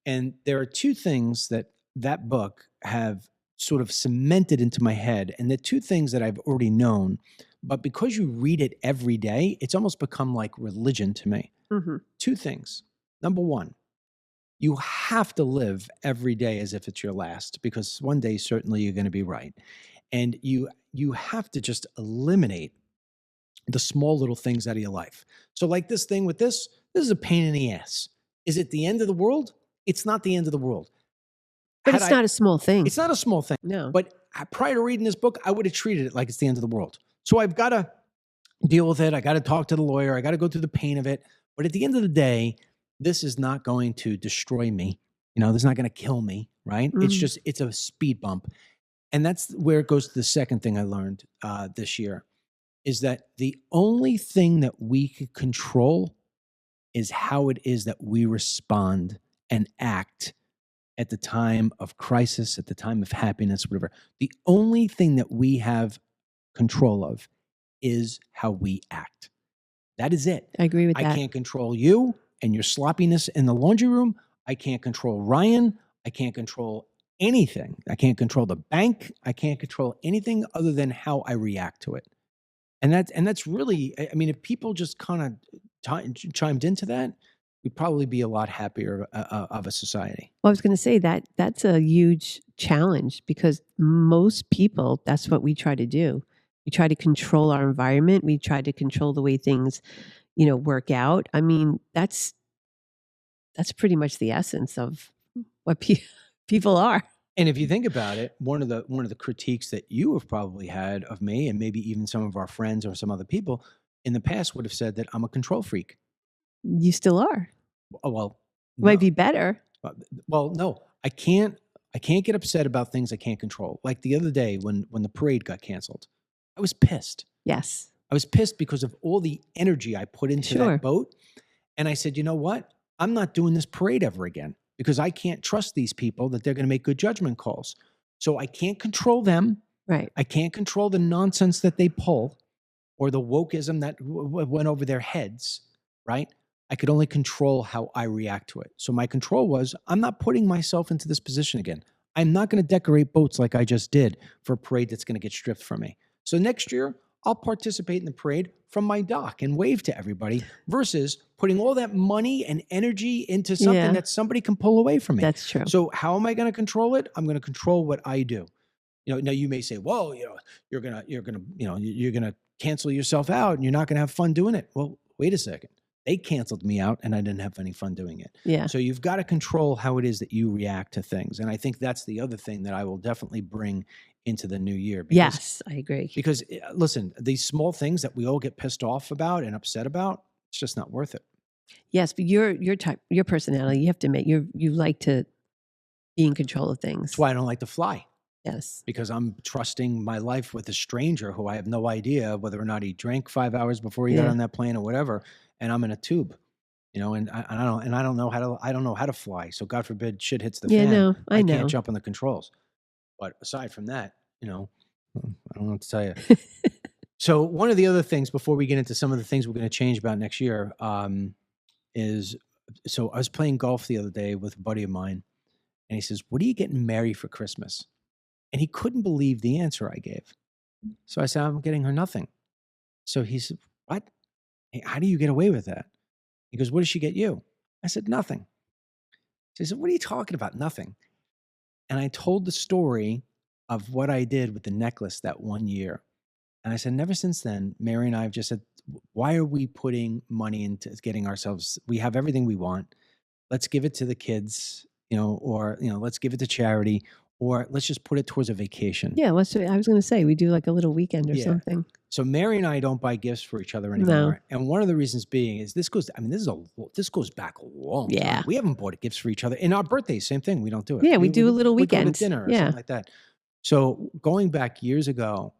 And there are 2 things that book have sort of cemented into my head. And the 2 things that I've already known, but because you read it every day, it's almost become like religion to me. Mhm. 2 things. Number 1, you have to live every day as if it's your last, because one day certainly you're going to be right. And you have to just eliminate the small little things out of your life. So like this thing with this is a pain in the ass. Is it the end of the world? It's not the end of the world. But Had it's I- not a small thing. It's not a small thing. No. But prior to reading this book, I would have treated it like it's the end of the world. So I've got to deal with it. I got to talk to the lawyer. I got to go through the pain of it. But at the end of the day, this is not going to destroy me. This is not going to kill me, right? Mhm. It's a speed bump. And that's where it goes to the second thing I learned this year, is that the only thing that we could control is how it is that we respond and act at the time of crisis, at the time of happiness, whatever. The only thing that we have control of is how we act. That is it. I agree with I that. can't control you and your sloppiness in the laundry room. I can't control Ryan. I can't control anything. I can't control the bank. I can't control anything other than how I react to it. And that's really, I mean, if people just kind of chimed into that, we'd probably be a lot happier of a society. Well, I was going to say that's a huge challenge because most people, that's what we try to do. We try to control our environment. We try to control the way things, work out. I mean, that's pretty much the essence of what people are. And if you think about it, one of the critiques that you have probably had of me, and maybe even some of our friends or some other people in the past would have said that I'm a control freak. You still are. Oh, well, Might no. be better. Well, no, I can't get upset about things I can't control. Like the other day when the parade got canceled, I was pissed. Yes. I was pissed because of all the energy I put into Sure. that boat. And I said, you know what? I'm not doing this parade ever again because I can't trust these people that they're going to make good judgment calls. So I can't control them. Right. I can't control the nonsense that they pull or the wokeism that went over their heads, right? I could only control how I react to it. So my control was, I'm not putting myself into this position again. I'm not going to decorate boats like I just did for a parade that's going to get stripped from me. So next year, I'll participate in the parade from my dock and wave to everybody versus putting all that money and energy into something Yeah. that somebody can pull away from me. That's true. So how am I going to control it? I'm going to control what I do. Now you may say, well, you're going to cancel yourself out and you're not going to have fun doing it. Well, wait a second. They canceled me out and I didn't have any fun doing it. Yeah. So you've got to control how it is that you react to things. And I think that's the other thing that I will definitely bring into the new year. Because, Yes, I agree. Because listen, these small things that we all get pissed off about and upset about, it's just not worth it. Yes, but your type, your personality, you have to admit, you like to be in control of things. That's why I don't like to fly. Yes. Because I'm trusting my life with a stranger who I have no idea whether or not he drank 5 hours before he got on that plane or whatever, and I'm in a tube, and I don't know how to fly. So God forbid shit hits the fan. No, I know. Can't jump on the controls. But aside from that, I don't know what to tell you. So one of the other things before we get into some of the things we're going to change about next year is, so I was playing golf the other day with a buddy of mine, and he says, "What are you getting married for Christmas?" And he couldn't believe the answer I gave. So I said, "I'm getting her nothing." So he said, "What? Hey, how do you get away with that?" He goes, "What does she get you?" I said, "Nothing." So he said, "What are you talking about? Nothing?" And I told the story of what I did with the necklace that one year. And I said, never since then, Mary and I have just said, why are we putting money into getting ourselves, we have everything we want. Let's give it to the kids, or, let's give it to charity, or let's just put it towards a vacation. Yeah, I was going to say, we do like a little weekend or something. So Mary and I don't buy gifts for each other anymore. No. And one of the reasons being is this goes back a long time. We haven't bought gifts for each other. In our birthdays, same thing. We don't do it. Yeah, we do a little weekend. We go to dinner or something like that. So going back years ago,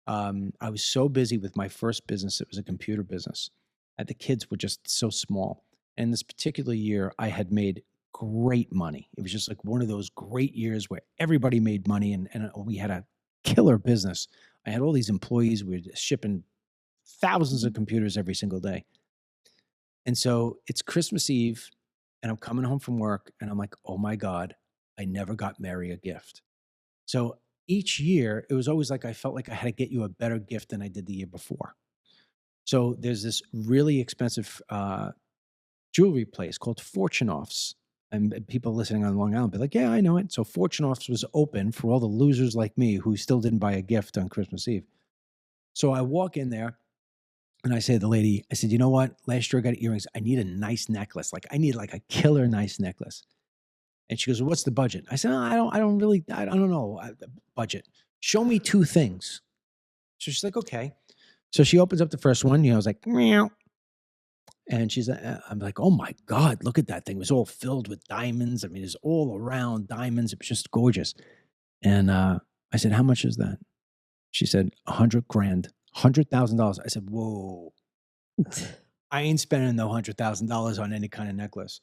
I was so busy with my first business. It was a computer business. The kids were just so small. And this particular year, I had made great money. It was just like one of those great years where everybody made money and we had a killer business. I had all these employees. We were shipping thousands of computers every single day. And so it's Christmas Eve and I'm coming home from work and I'm like, oh my God, I never got Mary a gift. So each year, it was always like I felt like I had to get you a better gift than I did the year before. So there's this really expensive jewelry place called Fortune Offs. And people listening on Long Island be like, yeah, I know it. So Fortune Offs was open for all the losers like me who still didn't buy a gift on Christmas Eve. So I walk in there and I say to the lady, I said, you know what? Last year I got earrings. I need a nice necklace. Like I need like a killer nice necklace. And she goes, well, what's the budget? I said, I don't know. Budget. Show me two things. So she's like, okay. So she opens up the first one. I was like, meow. And I'm like, oh my God, look at that thing. It was all filled with diamonds. I mean, it's all around diamonds. It was just gorgeous. And I said, how much is that? She said, $100,000, $100,000. I said, whoa. I ain't spending no $100,000 on any kind of necklace.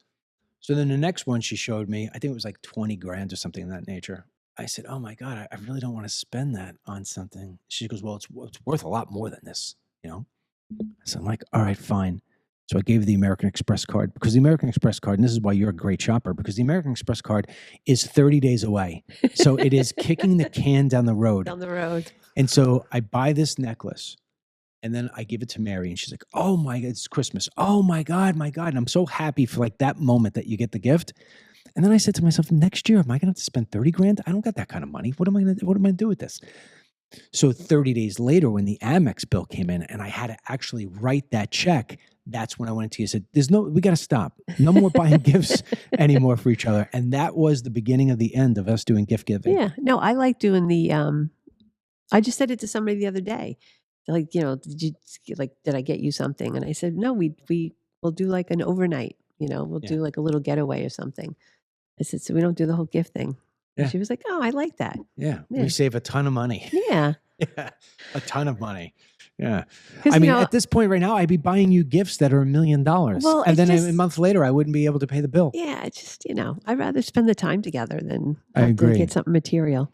So then the next one she showed me, I think it was like 20 grand or something of that nature. I said, oh my God, I really don't want to spend that on something. She goes, well, it's worth a lot more than this, So I'm like, all right, fine. So I gave her the American Express card because the American Express card, and this is why you're a great shopper, because the American Express card is 30 days away. So it is kicking the can down the road. Down the road. And so I buy this necklace. And then I give it to Mary and she's like, oh my God, it's Christmas. Oh my God. And I'm so happy for like that moment that you get the gift. And then I said to myself, next year, am I going to have to spend 30 grand? I don't got that kind of money. What am I going to do with this? So 30 days later, when the Amex bill came in and I had to actually write that check, that's when I went to you and said, we got to stop. No more buying gifts anymore for each other. And that was the beginning of the end of us doing gift giving. Yeah. No, I like doing the, I just said it to somebody the other day. They're like, did I get you something? And I said, no, we'll do like an overnight, we'll do like a little getaway or something. I said, so we don't do the whole gift thing. Yeah. And she was like, oh, I like that. Yeah. We save a ton of money. Yeah. Yeah. A ton of money. Yeah. I mean, at this point right now, I'd be buying you gifts that are $1 million. Well, and then a month later, I wouldn't be able to pay the bill. Yeah. It's just, I'd rather spend the time together than I agree. Get something material.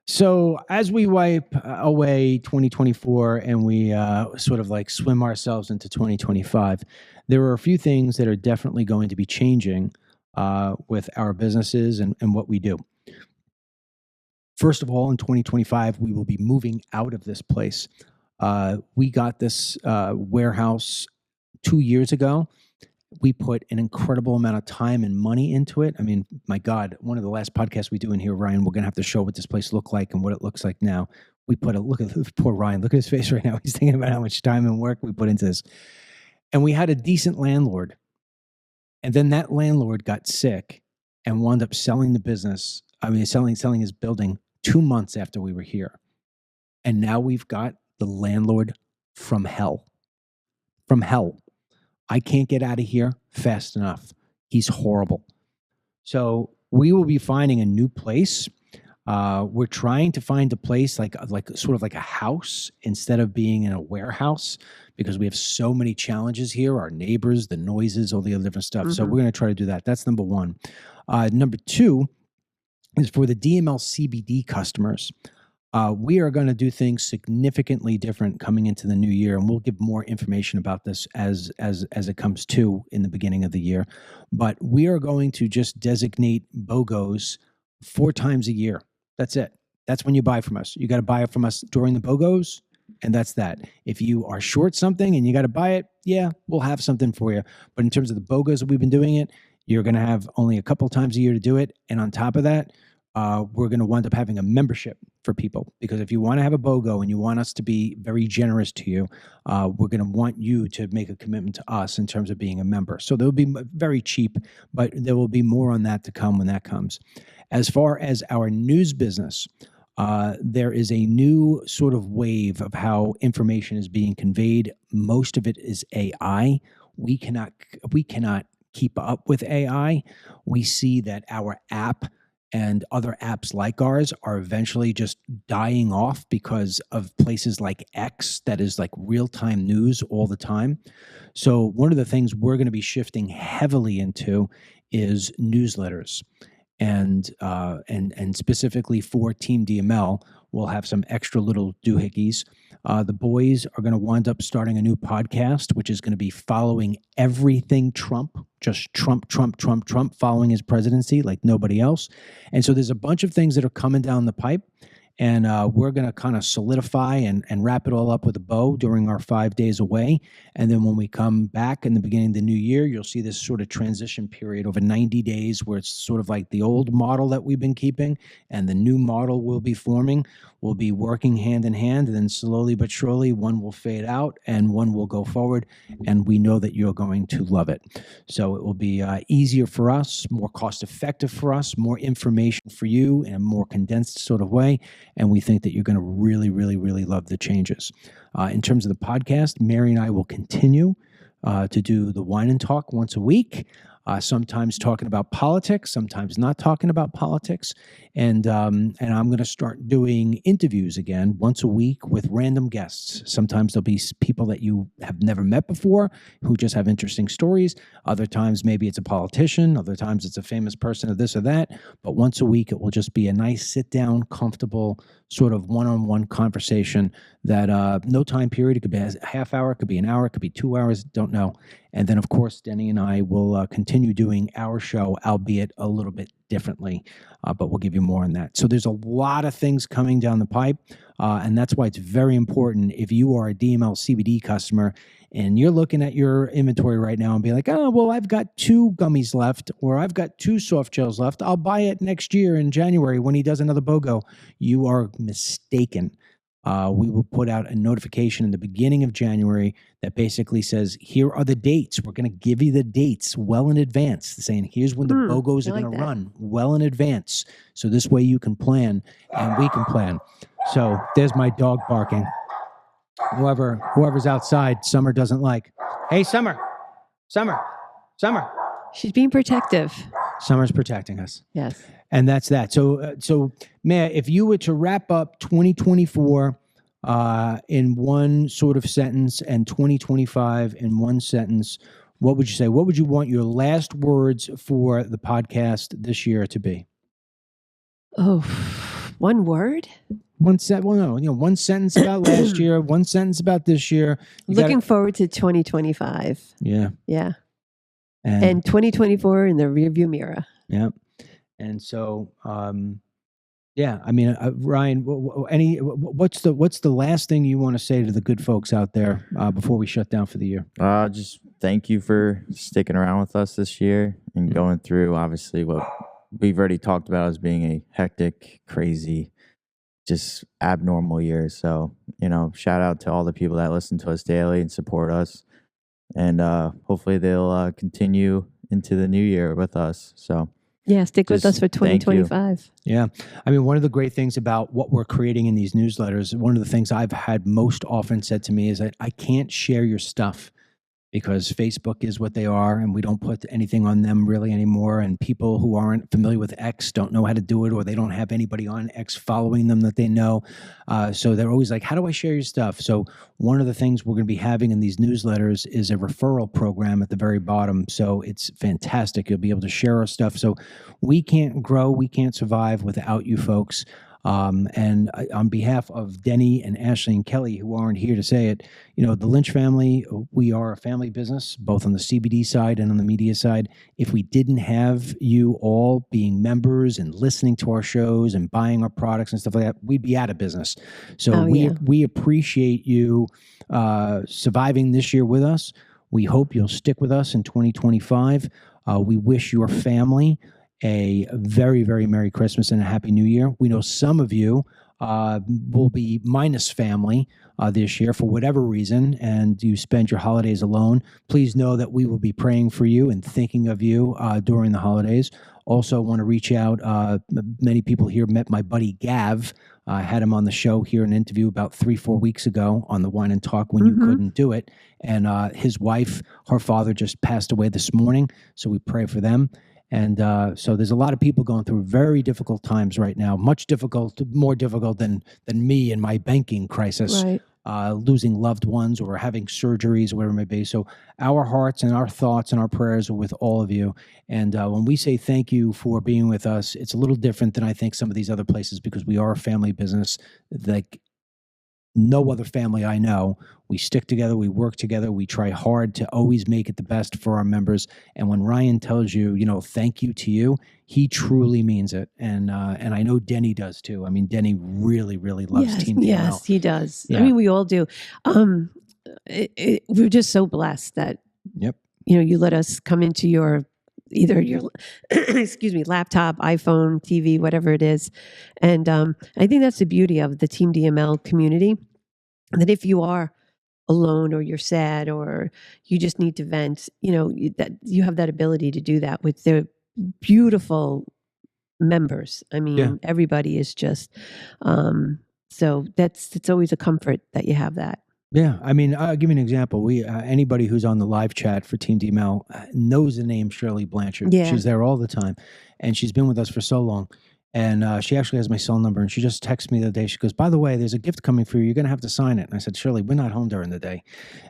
So as we wipe away 2024 and we sort of like swim ourselves into 2025, there are a few things that are definitely going to be changing with our businesses and what we do. First of all, in 2025, we will be moving out of this place. We got this warehouse 2 years ago. We put an incredible amount of time and money into it. I mean, my God, one of the last podcasts we do in here, Ryan, we're going to have to show what this place looked like and what it looks like now. We put look at poor Ryan. Look at his face right now. He's thinking about how much time and work we put into this. And we had a decent landlord. And then that landlord got sick and wound up selling the business. I mean, selling his building 2 months after we were here. And now we've got the landlord from hell. From hell. I can't get out of here fast enough. He's horrible. So we will be finding a new place. We're trying to find a place like sort of like a house instead of being in a warehouse because we have so many challenges here, our neighbors, the noises, all the other different stuff. So we're going to try to do that. That's number one. Number two is for the DML CBD customers. We are going to do things significantly different coming into the new year, and we'll give more information about this as it comes to in the beginning of the year. But we are going to just designate BOGOs 4 times a year. That's it. That's when you buy from us. You got to buy it from us during the BOGOs, and that's that. If you are short something and you got to buy it, yeah, we'll have something for you. But in terms of the BOGOs that we've been doing it, you're going to have only a couple times a year to do it. And on top of that, we're going to wind up having a membership for people because if you want to have a BOGO and you want us to be very generous to you, we're going to want you to make a commitment to us in terms of being a member. So they'll be very cheap, but there will be more on that to come when that comes. As far as our news business, there is a new sort of wave of how information is being conveyed. Most of it is AI. We cannot keep up with AI. We see that our app and other apps like ours are eventually just dying off because of places like X that is like real-time news all the time. So one of the things we're going to be shifting heavily into is newsletters. And specifically for Team DML, we'll have some extra little doohickeys. The boys are going to wind up starting a new podcast, which is going to be following everything Trump, just Trump, following his presidency like nobody else. And so there's a bunch of things that are coming down the pipe. And we're going to kind of solidify and wrap it all up with a bow during our 5 days away. And then when we come back in the beginning of the new year, you'll see this sort of transition period over 90 days where it's sort of like the old model that we've been keeping and the new model will be forming. We'll be working hand in hand, and then slowly but surely one will fade out and one will go forward. And we know that you're going to love it. So it will be easier for us, more cost effective for us, more information for you in a more condensed sort of way. And we think that you're going to really, really, really love the changes. In terms of the podcast, Mary and I will continue to do the Wine and Talk once a week, sometimes talking about politics, sometimes not talking about politics. And I'm going to start doing interviews again once a week with random guests. Sometimes there'll be people that you have never met before who just have interesting stories. Other times, maybe it's a politician. Other times it's a famous person or this or that. But once a week, it will just be a nice sit down, comfortable sort of one-on-one conversation that no time period. It could be a half hour, it could be an hour, it could be 2 hours, don't know. And then, of course, Denny and I will continue doing our show, albeit a little bit differently, but we'll give you more on that. So there's a lot of things coming down the pipe, and that's why it's very important if you are a DML CBD customer and you're looking at your inventory right now and be like, oh, well, I've got 2 gummies left or I've got 2 soft gels left. I'll buy it next year in January when he does another BOGO. You are mistaken. We will put out a notification in the beginning of January that basically says, here are the dates. We're going to give you the dates well in advance, saying here's when the BOGOs are going to run well in advance. So this way you can plan and we can plan. So there's my dog barking. Whoever's outside, Summer doesn't like. Hey, Summer. She's being protective. Summer's protecting us. Yes. And that's that. So, Maya, if you were to wrap up 2024 in one sort of sentence and 2025 in one sentence, what would you say? What would you want your last words for the podcast this year to be? Oh, one word? One sentence about last year, one sentence about this year. Looking forward to 2025. Yeah. Yeah. And 2024 in the rearview mirror. Yeah. And so Yeah, I mean, Ryan, what's the last thing you want to say to the good folks out there before we shut down for the year? Just thank you for sticking around with us this year and going through obviously what we've already talked about as being a hectic, crazy, just abnormal year. So, shout out to all the people that listen to us daily and support us. And hopefully they'll continue into the new year with us. So, Yeah, stick with us just for thank you. 2025. Yeah. I mean, one of the great things about what we're creating in these newsletters, one of the things I've had most often said to me is that I can't share your stuff because Facebook is what they are and we don't put anything on them really anymore. And people who aren't familiar with X don't know how to do it, or they don't have anybody on X following them that they know. So they're always like, how do I share your stuff? So one of the things we're going to be having in these newsletters is a referral program at the very bottom. So it's fantastic. You'll be able to share our stuff. So we can't grow, we can't survive without you folks. On behalf of Denny and Ashley and Kelly, who aren't here to say it, the Lynch family, we are a family business, both on the CBD side and on the media side. If we didn't have you all being members and listening to our shows and buying our products and stuff like that, we'd be out of business. So we appreciate you surviving this year with us. We hope you'll stick with us in 2025. We wish your family a very, very Merry Christmas and a Happy New Year. We know some of you will be minus family this year for whatever reason, and you spend your holidays alone. Please know that we will be praying for you and thinking of you during the holidays. Also want to reach out. Many people here met my buddy Gav. I had him on the show here, an interview about 3-4 weeks ago on the Wine and Talk when you couldn't do it. And his wife, her father just passed away this morning, so we pray for them. And so there's a lot of people going through very difficult times right now, more difficult than me and my banking crisis, Right. Losing loved ones or having surgeries or whatever it may be. So our hearts and our thoughts and our prayers are with all of you. And when we say thank you for being with us, it's a little different than I think some of these other places because we are a family business like no other family I know. We stick together, we work together, we try hard to always make it the best for our members. And when Ryan tells you, thank you to you, he truly means it. And I know Denny does too. I mean, Denny really, really loves Team DML. Yes, he does. Yeah. I mean, we all do. We're just so blessed that you let us come into either your laptop, iPhone, TV, whatever it is. And I think that's the beauty of the Team DML community, that if you are alone or you're sad or you just need to vent, that you have that ability to do that with the beautiful members. I mean, everybody is just, so it's always a comfort that you have that. Yeah, I mean, I'll give you an example. We anybody who's on the live chat for Team DML knows the name Shirley Blanchard. Yeah. She's there all the time, and she's been with us for so long. And she actually has my cell number, and she just texted me the other day. She goes, by the way, there's a gift coming for you. You're going to have to sign it. And I said, Shirley, we're not home during the day.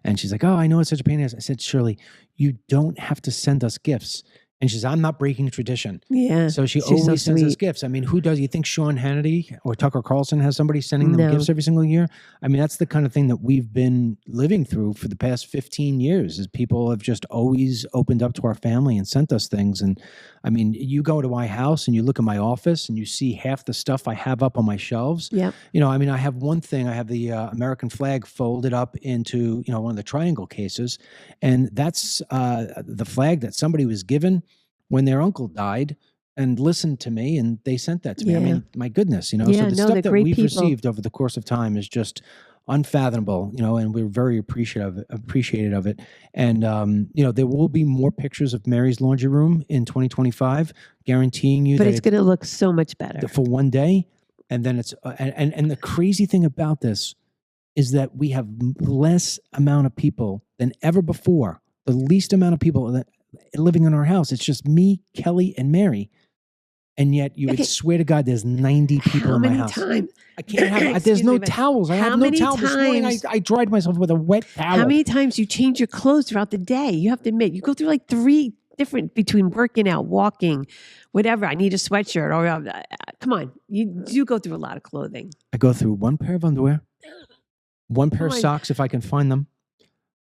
And she's like, oh, I know it's such a pain in the ass. I said, Shirley, you don't have to send us gifts. And she says, I'm not breaking tradition. Yeah. So she she's always so sends us sweet. gifts. I mean, who does? You think Sean Hannity or Tucker Carlson has somebody sending them No. gifts every single year? I mean, that's the kind of thing that we've been living through for the past 15 years is people have just always opened up to our family and sent us things. And I mean, you go to my house and you look at my office and you see half the stuff I have up on my shelves. Yeah. I mean, I have one thing. I have the American flag folded up into, one of the triangle cases. And that's the flag that somebody was given when their uncle died and listened to me, and they sent that to me. I Yeah. mean, my goodness, so Yeah, the no, stuff they're that great we've people. received over the course of time is just unfathomable, and we're very appreciative of it. And, there will be more pictures of Mary's laundry room in 2025, guaranteeing you But that it's going to look so much better. for one day. And then it's, and the crazy thing about this is that we have less amount of people than ever before, the least amount of people that living in our house. It's just me, Kelly, and Mary. And yet you would swear to God there's 90 people How in my many house. times? I can't have, there's Excuse no me, but towels. I how have no many towel. This morning times- I dried myself with a wet towel. How many times you change your clothes throughout the day? You have to admit, you go through like 3 different between working out, walking, whatever. I need a sweatshirt or come on. You go through a lot of clothing. I go through one pair of underwear, one pair of on. socks if I can find them,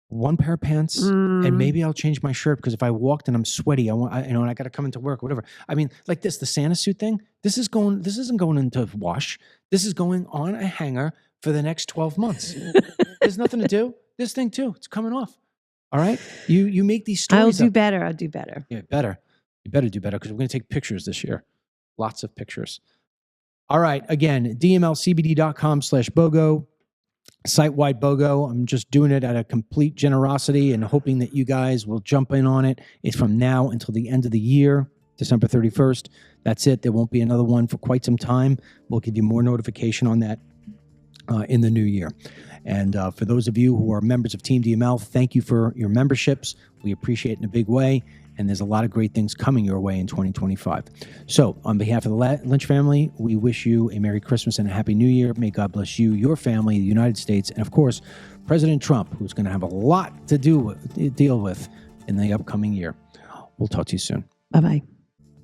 one pair of pants, and maybe I'll change my shirt because if I walked and I'm sweaty, and I got to come into work, whatever. I mean, like the Santa suit thing. This isn't going into wash. This is going on a hanger for the next 12 months. There's nothing to do. This thing too, it's coming off. All right, you make these stories. I'll do up. better. I'll do better. Yeah, better. You better do better because we're going to take pictures this year. Lots of pictures. All right. Again, dmlcbd.com/BOGO. Site-wide BOGO. I'm just doing it out of complete generosity and hoping that you guys will jump in on it. It's from now until the end of the year, December 31st. That's it. There won't be another one for quite some time. We'll give you more notification on that in the new year. And for those of you who are members of Team DML, thank you for your memberships. We appreciate it in a big way. And there's a lot of great things coming your way in 2025. So on behalf of the Lynch family, we wish you a Merry Christmas and a Happy New Year. May God bless you, your family, the United States, and of course, President Trump, who's going to have a lot to deal with in the upcoming year. We'll talk to you soon. Bye-bye.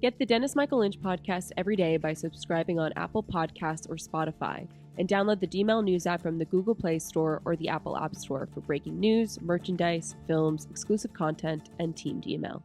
Get the Dennis Michael Lynch podcast every day by subscribing on Apple Podcasts or Spotify, and download the DML News app from the Google Play Store or the Apple App Store for breaking news, merchandise, films, exclusive content, and Team DML.